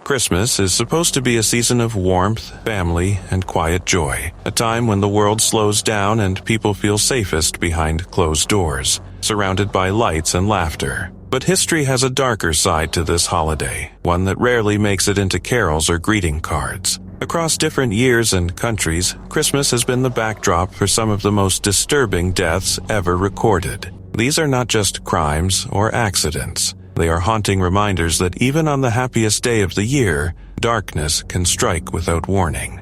Christmas is supposed to be a season of warmth, family, and quiet joy, a time when the world slows down and people feel safest behind closed doors, surrounded by lights and laughter. But history has a darker side to this holiday, one that rarely makes it into carols or greeting cards. Across different years and countries, Christmas has been the backdrop for some of the most disturbing deaths ever recorded. These are not just crimes or accidents. They are haunting reminders that even on the happiest day of the year, darkness can strike without warning.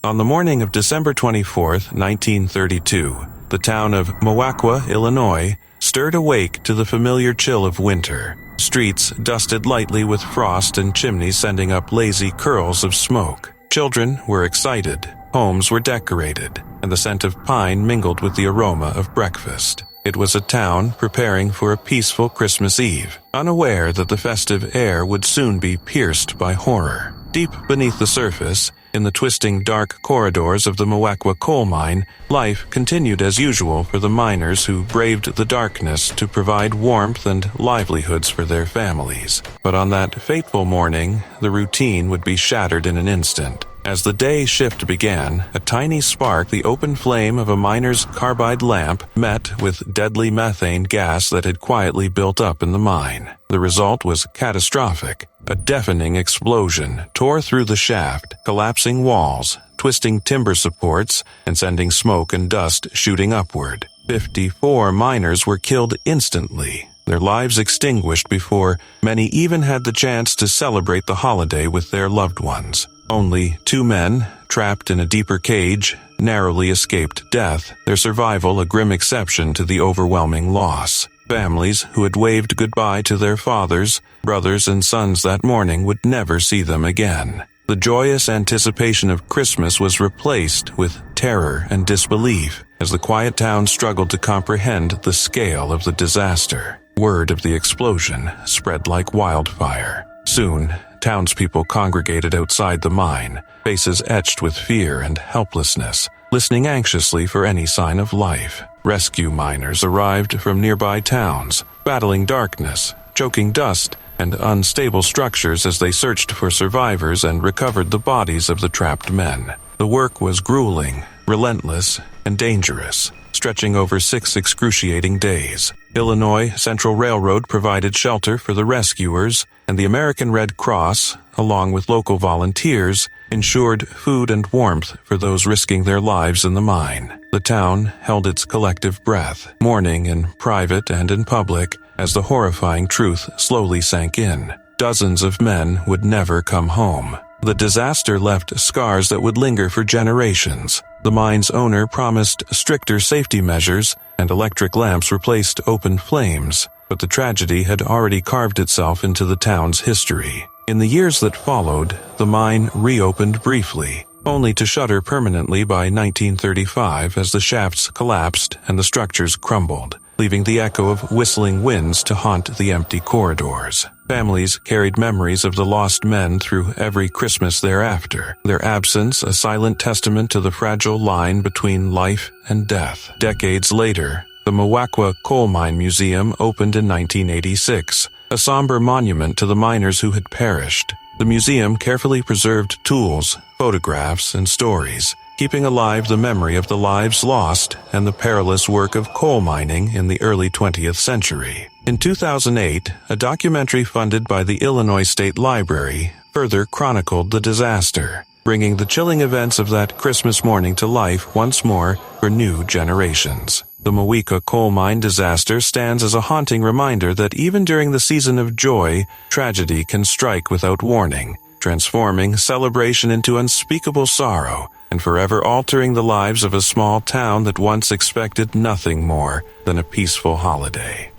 On the morning of December 24, 1932, the town of Moweaqua, Illinois, stirred awake to the familiar chill of winter. Streets dusted lightly with frost and chimneys sending up lazy curls of smoke. Children were excited, homes were decorated, and the scent of pine mingled with the aroma of breakfast. It was a town preparing for a peaceful Christmas Eve, unaware that the festive air would soon be pierced by horror. Deep beneath the surface, in the twisting dark corridors of the Moweaqua coal mine, life continued as usual for the miners who braved the darkness to provide warmth and livelihoods for their families. But on that fateful morning, the routine would be shattered in an instant. As the day shift began, a tiny spark, the open flame of a miner's carbide lamp, met with deadly methane gas that had quietly built up in the mine. The result was catastrophic. A deafening explosion tore through the shaft, collapsing walls, twisting timber supports, and sending smoke and dust shooting upward. 54 miners were killed instantly, their lives extinguished before many even had the chance to celebrate the holiday with their loved ones. Only 2 men, trapped in a deeper cage, narrowly escaped death, their survival a grim exception to the overwhelming loss. Families who had waved goodbye to their fathers, brothers, and sons that morning would never see them again. The joyous anticipation of Christmas was replaced with terror and disbelief as the quiet town struggled to comprehend the scale of the disaster. Word of the explosion spread like wildfire. Soon, townspeople congregated outside the mine, faces etched with fear and helplessness, listening anxiously for any sign of life. Rescue miners arrived from nearby towns, battling darkness, choking dust, and unstable structures as they searched for survivors and recovered the bodies of the trapped men. The work was grueling, relentless, and dangerous, stretching over 6 excruciating days. Illinois Central Railroad provided shelter for the rescuers, and the American Red Cross, along with local volunteers, ensured food and warmth for those risking their lives in the mine. The town held its collective breath, mourning in private and in public, as the horrifying truth slowly sank in. Dozens of men would never come home. The disaster left scars that would linger for generations. The mine's owner promised stricter safety measures, and electric lamps replaced open flames, but the tragedy had already carved itself into the town's history. In the years that followed, the mine reopened briefly, only to shutter permanently by 1935 as the shafts collapsed and the structures crumbled, leaving the echo of whistling winds to haunt the empty corridors. Families carried memories of the lost men through every Christmas thereafter, their absence a silent testament to the fragile line between life and death. Decades later, the Moweaqua Coal Mine Museum opened in 1986, a somber monument to the miners who had perished. The museum carefully preserved tools, photographs, and stories, keeping alive the memory of the lives lost and the perilous work of coal mining in the early 20th century. In 2008, a documentary funded by the Illinois State Library further chronicled the disaster, bringing the chilling events of that Christmas morning to life once more for new generations. The Moweaqua coal mine disaster stands as a haunting reminder that even during the season of joy, tragedy can strike without warning, transforming celebration into unspeakable sorrow and forever altering the lives of a small town that once expected nothing more than a peaceful holiday.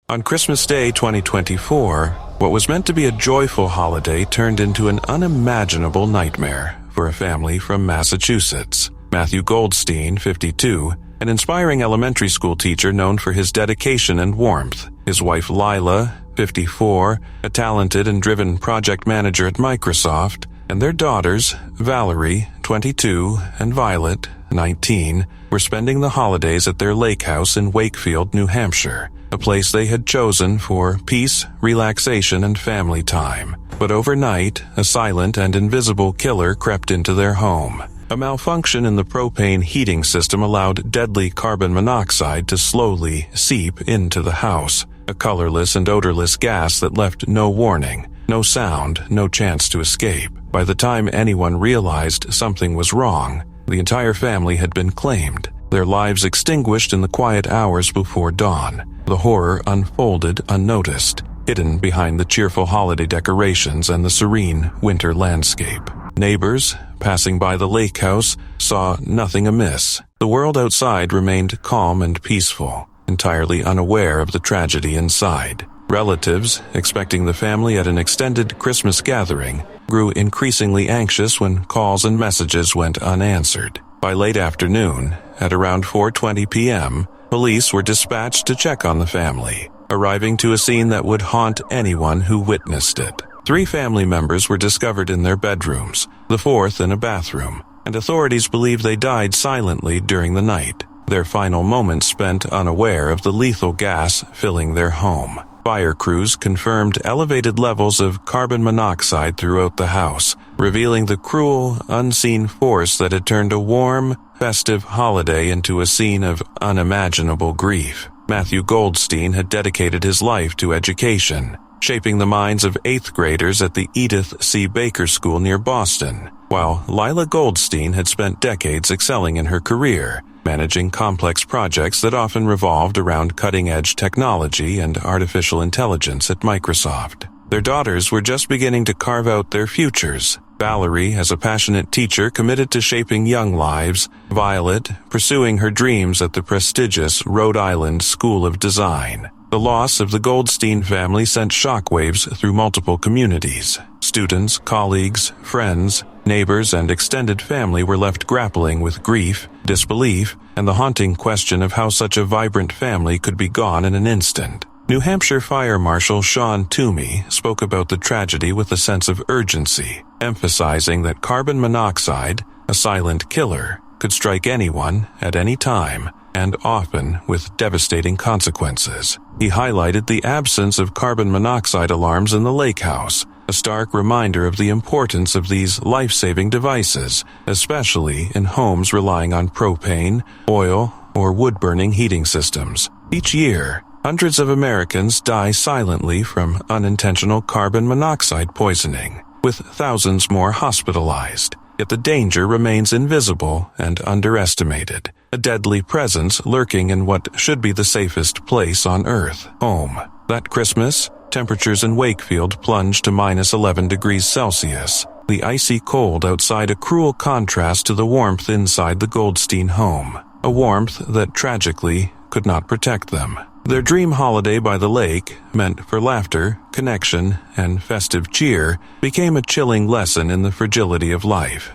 On Christmas Day 2024, what was meant to be a joyful holiday turned into an unimaginable nightmare for a family from Massachusetts. Matthew Goldstein, 52, an inspiring elementary school teacher known for his dedication and warmth. His wife Lila, 54, a talented and driven project manager at Microsoft, and their daughters, Valerie, 22, and Violet, 19, were spending the holidays at their lake house in Wakefield, New Hampshire, a place they had chosen for peace, relaxation, and family time. But overnight, a silent and invisible killer crept into their home. A malfunction in the propane heating system allowed deadly carbon monoxide to slowly seep into the house, a colorless and odorless gas that left no warning, no sound, no chance to escape. By the time anyone realized something was wrong, the entire family had been claimed, their lives extinguished in the quiet hours before dawn. The horror unfolded unnoticed, hidden behind the cheerful holiday decorations and the serene winter landscape. Neighbors, passing by the lake house, saw nothing amiss. The world outside remained calm and peaceful, entirely unaware of the tragedy inside. Relatives, expecting the family at an extended Christmas gathering, grew increasingly anxious when calls and messages went unanswered. By late afternoon, at around 4:20 p.m., police were dispatched to check on the family, arriving to a scene that would haunt anyone who witnessed it. 3 family members were discovered in their bedrooms, the 4th in a bathroom, and authorities believe they died silently during the night, their final moments spent unaware of the lethal gas filling their home. Fire crews confirmed elevated levels of carbon monoxide throughout the house, revealing the cruel, unseen force that had turned a warm, festive holiday into a scene of unimaginable grief. Matthew Goldstein had dedicated his life to education, shaping the minds of 8th graders at the Edith C. Baker School near Boston, while Lila Goldstein had spent decades excelling in her career, managing complex projects that often revolved around cutting-edge technology and artificial intelligence at Microsoft. Their daughters were just beginning to carve out their futures. Valerie, as a passionate teacher committed to shaping young lives, Violet, pursuing her dreams at the prestigious Rhode Island School of Design. The loss of the Goldstein family sent shockwaves through multiple communities. Students, colleagues, friends, neighbors, and extended family were left grappling with grief, disbelief, and the haunting question of how such a vibrant family could be gone in an instant. New Hampshire Fire Marshal Sean Toomey spoke about the tragedy with a sense of urgency, emphasizing that carbon monoxide, a silent killer, could strike anyone at any time, and often with devastating consequences. He highlighted the absence of carbon monoxide alarms in the lake house, a stark reminder of the importance of these life-saving devices, especially in homes relying on propane, oil, or wood-burning heating systems. Each year, hundreds of Americans die silently from unintentional carbon monoxide poisoning, with thousands more hospitalized. Yet the danger remains invisible and underestimated, a deadly presence lurking in what should be the safest place on Earth, home. That Christmas, temperatures in Wakefield plunged to minus 11 degrees Celsius, the icy cold outside a cruel contrast to the warmth inside the Goldstein home, a warmth that tragically could not protect them. Their dream holiday by the lake, meant for laughter, connection, and festive cheer, became a chilling lesson in the fragility of life.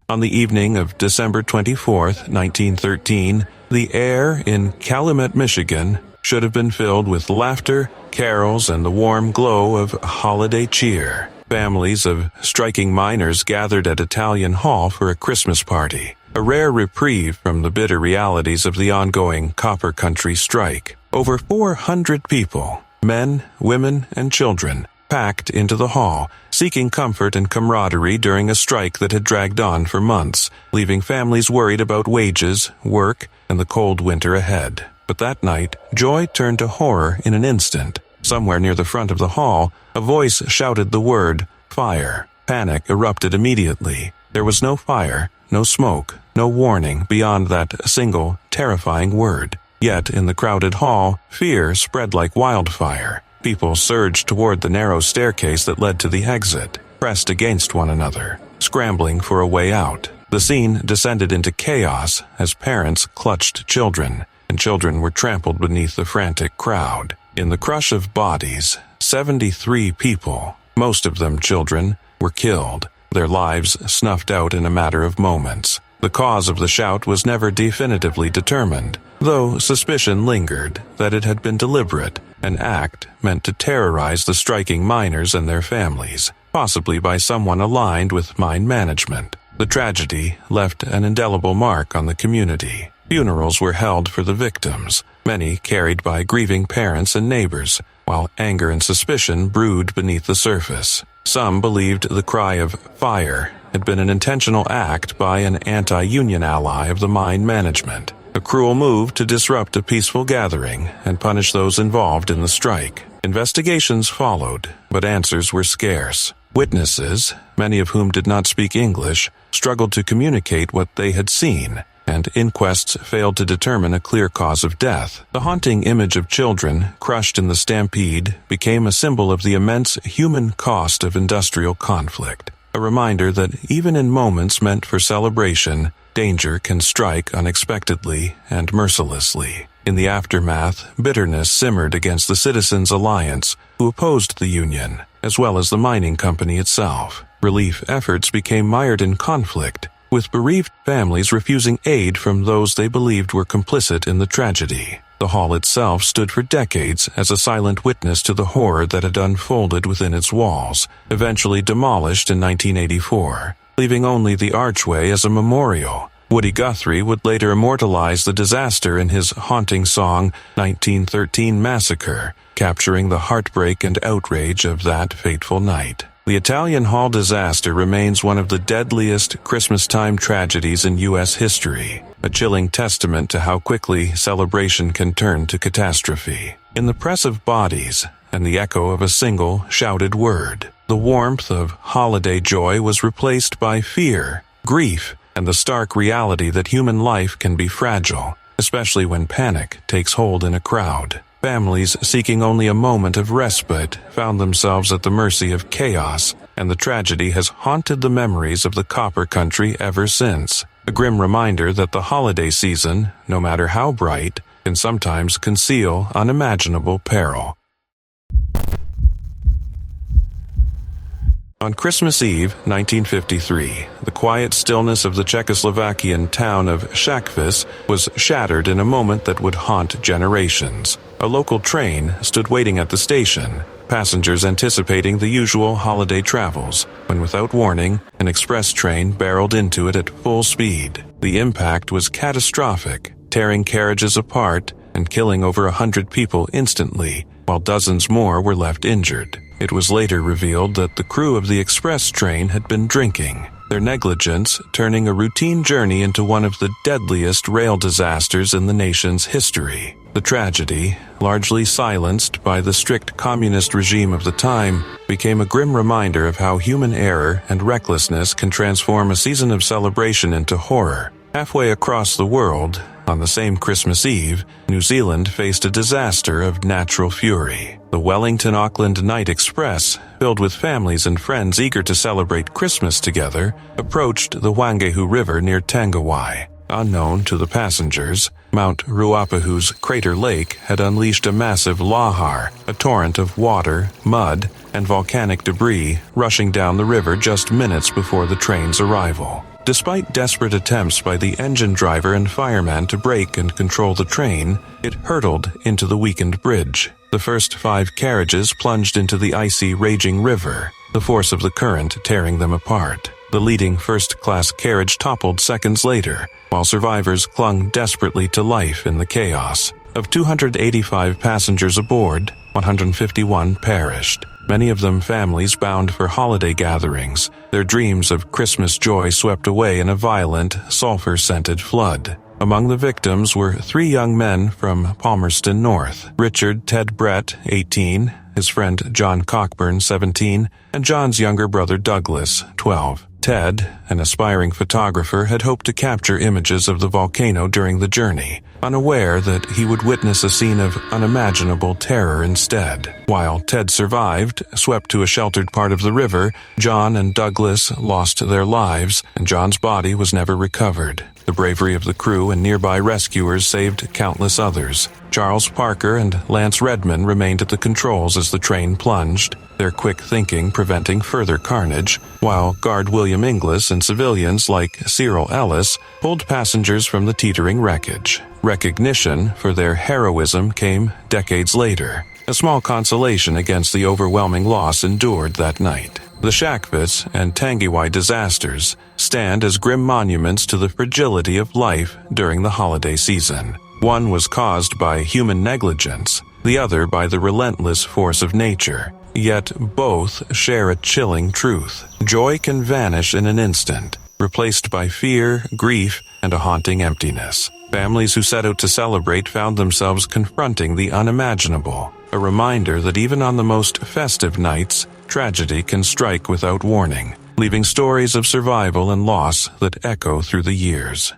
On the evening of December 24, 1913, the air in Calumet, Michigan, should have been filled with laughter, carols, and the warm glow of holiday cheer. Families of striking miners gathered at Italian Hall for a Christmas party, a rare reprieve from the bitter realities of the ongoing Copper Country strike. Over 400 people, men, women, and children, packed into the hall, seeking comfort and camaraderie during a strike that had dragged on for months, leaving families worried about wages, work, and the cold winter ahead. But that night, joy turned to horror in an instant. Somewhere near the front of the hall, a voice shouted the word, "Fire." Panic erupted immediately. There was no fire, no smoke, no warning beyond that single, terrifying word. Yet in the crowded hall, fear spread like wildfire. People surged toward the narrow staircase that led to the exit, pressed against one another, scrambling for a way out. The scene descended into chaos as parents clutched children, and children were trampled beneath the frantic crowd. In the crush of bodies, 73 people, most of them children, were killed, their lives snuffed out in a matter of moments. The cause of the shout was never definitively determined, though suspicion lingered that it had been deliberate, an act meant to terrorize the striking miners and their families, possibly by someone aligned with mine management. The tragedy left an indelible mark on the community. Funerals were held for the victims, many carried by grieving parents and neighbors, while anger and suspicion brewed beneath the surface. Some believed the cry of "fire" had been an intentional act by an anti-union ally of the mine management, a cruel move to disrupt a peaceful gathering and punish those involved in the strike. Investigations followed, but answers were scarce. Witnesses, many of whom did not speak English, struggled to communicate what they had seen, and inquests failed to determine a clear cause of death. The haunting image of children crushed in the stampede became a symbol of the immense human cost of industrial conflict, a reminder that even in moments meant for celebration, danger can strike unexpectedly and mercilessly. In the aftermath, bitterness simmered against the Citizens Alliance, who opposed the union, as well as the mining company itself. Relief efforts became mired in conflict, with bereaved families refusing aid from those they believed were complicit in the tragedy. The hall itself stood for decades as a silent witness to the horror that had unfolded within its walls, eventually demolished in 1984, leaving only the archway as a memorial. Woody Guthrie would later immortalize the disaster in his haunting song, 1913 Massacre, capturing the heartbreak and outrage of that fateful night. The Italian Hall disaster remains one of the deadliest Christmas-time tragedies in U.S. history, a chilling testament to how quickly celebration can turn to catastrophe. In the press of bodies and the echo of a single shouted word, the warmth of holiday joy was replaced by fear, grief, and the stark reality that human life can be fragile, especially when panic takes hold in a crowd. Families seeking only a moment of respite found themselves at the mercy of chaos, and the tragedy has haunted the memories of the Copper Country ever since. A grim reminder that the holiday season, no matter how bright, can sometimes conceal unimaginable peril. On Christmas Eve, 1953, the quiet stillness of the Czechoslovakian town of Šakvis was shattered in a moment that would haunt generations. A local train stood waiting at the station, passengers anticipating the usual holiday travels, when without warning, an express train barreled into it at full speed. The impact was catastrophic, tearing carriages apart and killing over 100 people instantly, while dozens more were left injured. It was later revealed that the crew of the express train had been drinking, their negligence turning a routine journey into one of the deadliest rail disasters in the nation's history. The tragedy, largely silenced by the strict communist regime of the time, became a grim reminder of how human error and recklessness can transform a season of celebration into horror. Halfway across the world, on the same Christmas Eve, New Zealand faced a disaster of natural fury. The Wellington-Auckland Night Express, filled with families and friends eager to celebrate Christmas together, approached the Wangehu River near Tangawai. Unknown to the passengers, Mount Ruapahu's Crater Lake had unleashed a massive lahar, a torrent of water, mud, and volcanic debris rushing down the river just minutes before the train's arrival. Despite desperate attempts by the engine driver and fireman to brake and control the train, it hurtled into the weakened bridge. The first 5 carriages plunged into the icy, raging river, the force of the current tearing them apart. The leading first-class carriage toppled seconds later, while survivors clung desperately to life in the chaos. Of 285 passengers aboard, 151 perished. Many of them families bound for holiday gatherings, their dreams of Christmas joy swept away in a violent, sulfur-scented flood. Among the victims were 3 young men from Palmerston North: Richard Ted Brett, 18, his friend John Cockburn, 17, and John's younger brother Douglas, 12. Ted, an aspiring photographer, had hoped to capture images of the volcano during the journey, unaware that he would witness a scene of unimaginable terror instead. While Ted survived, swept to a sheltered part of the river, John and Douglas lost their lives, and John's body was never recovered. The The bravery of the crew and nearby rescuers saved countless others. Charles Parker and Lance Redmond remained at the controls as the train plunged, their quick thinking preventing further carnage, while Guard William Inglis and civilians like Cyril Ellis pulled passengers from the teetering wreckage. Recognition for their heroism came decades later, a small consolation against the overwhelming loss endured that night. The Shackfits and Tangiwai disasters stand as grim monuments to the fragility of life during the holiday season. One was caused by human negligence, the other by the relentless force of nature. Yet both share a chilling truth. Joy can vanish in an instant, replaced by fear, grief, and a haunting emptiness. Families who set out to celebrate found themselves confronting the unimaginable, a reminder that even on the most festive nights, tragedy can strike without warning, leaving stories of survival and loss that echo through the years.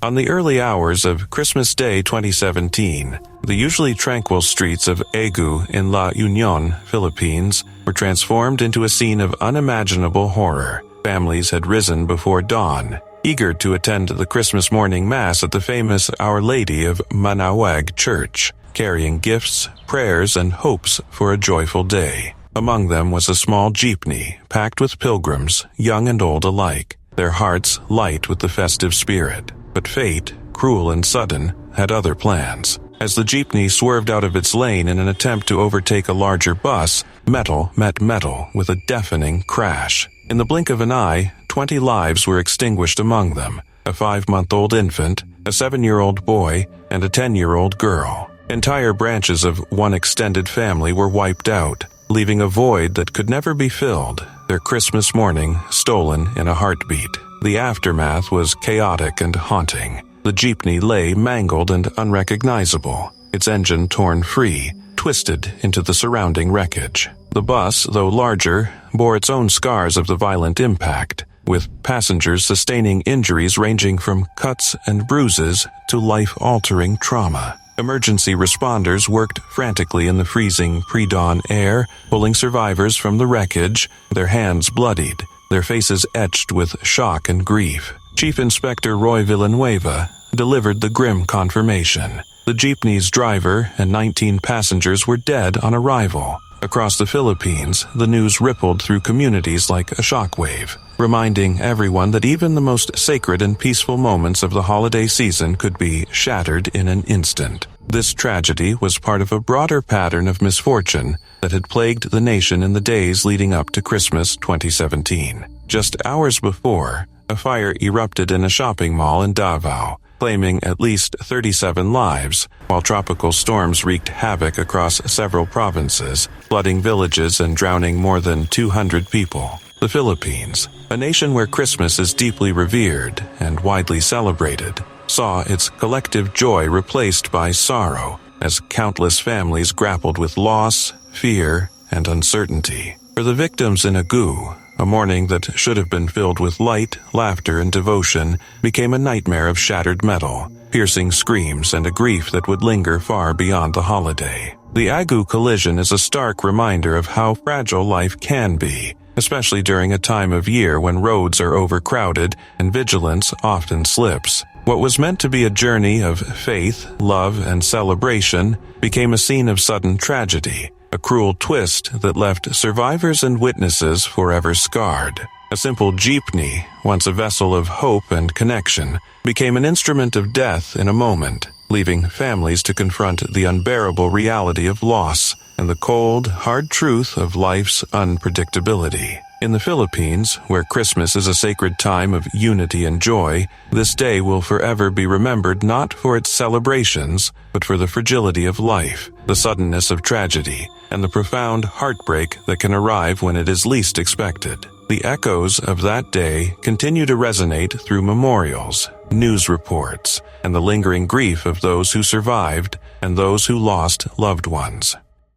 On the early hours of Christmas Day 2017, the usually tranquil streets of Egu in La Union, Philippines, were transformed into a scene of unimaginable horror. Families had risen before dawn, eager to attend the Christmas morning mass at the famous Our Lady of Manaoag Church, carrying gifts, prayers, and hopes for a joyful day. Among them was a small jeepney packed with pilgrims, young and old alike, their hearts light with the festive spirit. But fate, cruel and sudden, had other plans. As the jeepney swerved out of its lane in an attempt to overtake a larger bus, metal met metal with a deafening crash. In the blink of an eye, 20 lives were extinguished among them, a 5-month-old infant, a 7-year-old boy, and a 10-year-old girl. Entire branches of one extended family were wiped out, leaving a void that could never be filled, their Christmas morning stolen in a heartbeat. The aftermath was chaotic and haunting. The jeepney lay mangled and unrecognizable, its engine torn free, twisted into the surrounding wreckage. The bus, though larger, bore its own scars of the violent impact, with passengers sustaining injuries ranging from cuts and bruises to life-altering trauma. Emergency responders worked frantically in the freezing pre-dawn air, pulling survivors from the wreckage, their hands bloodied, their faces etched with shock and grief. Chief Inspector Roy Villanueva delivered the grim confirmation. The jeepney's driver and 19 passengers were dead on arrival. Across the Philippines, the news rippled through communities like a shockwave, reminding everyone that even the most sacred and peaceful moments of the holiday season could be shattered in an instant. This tragedy was part of a broader pattern of misfortune that had plagued the nation in the days leading up to Christmas 2017. Just hours before, a fire erupted in a shopping mall in Davao, claiming at least 37 lives, while tropical storms wreaked havoc across several provinces, flooding villages and drowning more than 200 people. The Philippines, a nation where Christmas is deeply revered and widely celebrated, saw its collective joy replaced by sorrow as countless families grappled with loss, fear, and uncertainty. For the victims in Egu, a morning that should have been filled with light, laughter, and devotion became a nightmare of shattered metal, piercing screams, and a grief that would linger far beyond the holiday. The Egu collision is a stark reminder of how fragile life can be, especially during a time of year when roads are overcrowded and vigilance often slips. What was meant to be a journey of faith, love, and celebration became a scene of sudden tragedy, a cruel twist that left survivors and witnesses forever scarred. A simple jeepney, once a vessel of hope and connection, became an instrument of death in a moment, leaving families to confront the unbearable reality of loss and the cold, hard truth of life's unpredictability. In the Philippines, where Christmas is a sacred time of unity and joy, this day will forever be remembered not for its celebrations, but for the fragility of life, the suddenness of tragedy, and the profound heartbreak that can arrive when it is least expected. The echoes of that day continue to resonate through memorials, news reports, and the lingering grief of those who survived and those who lost loved ones.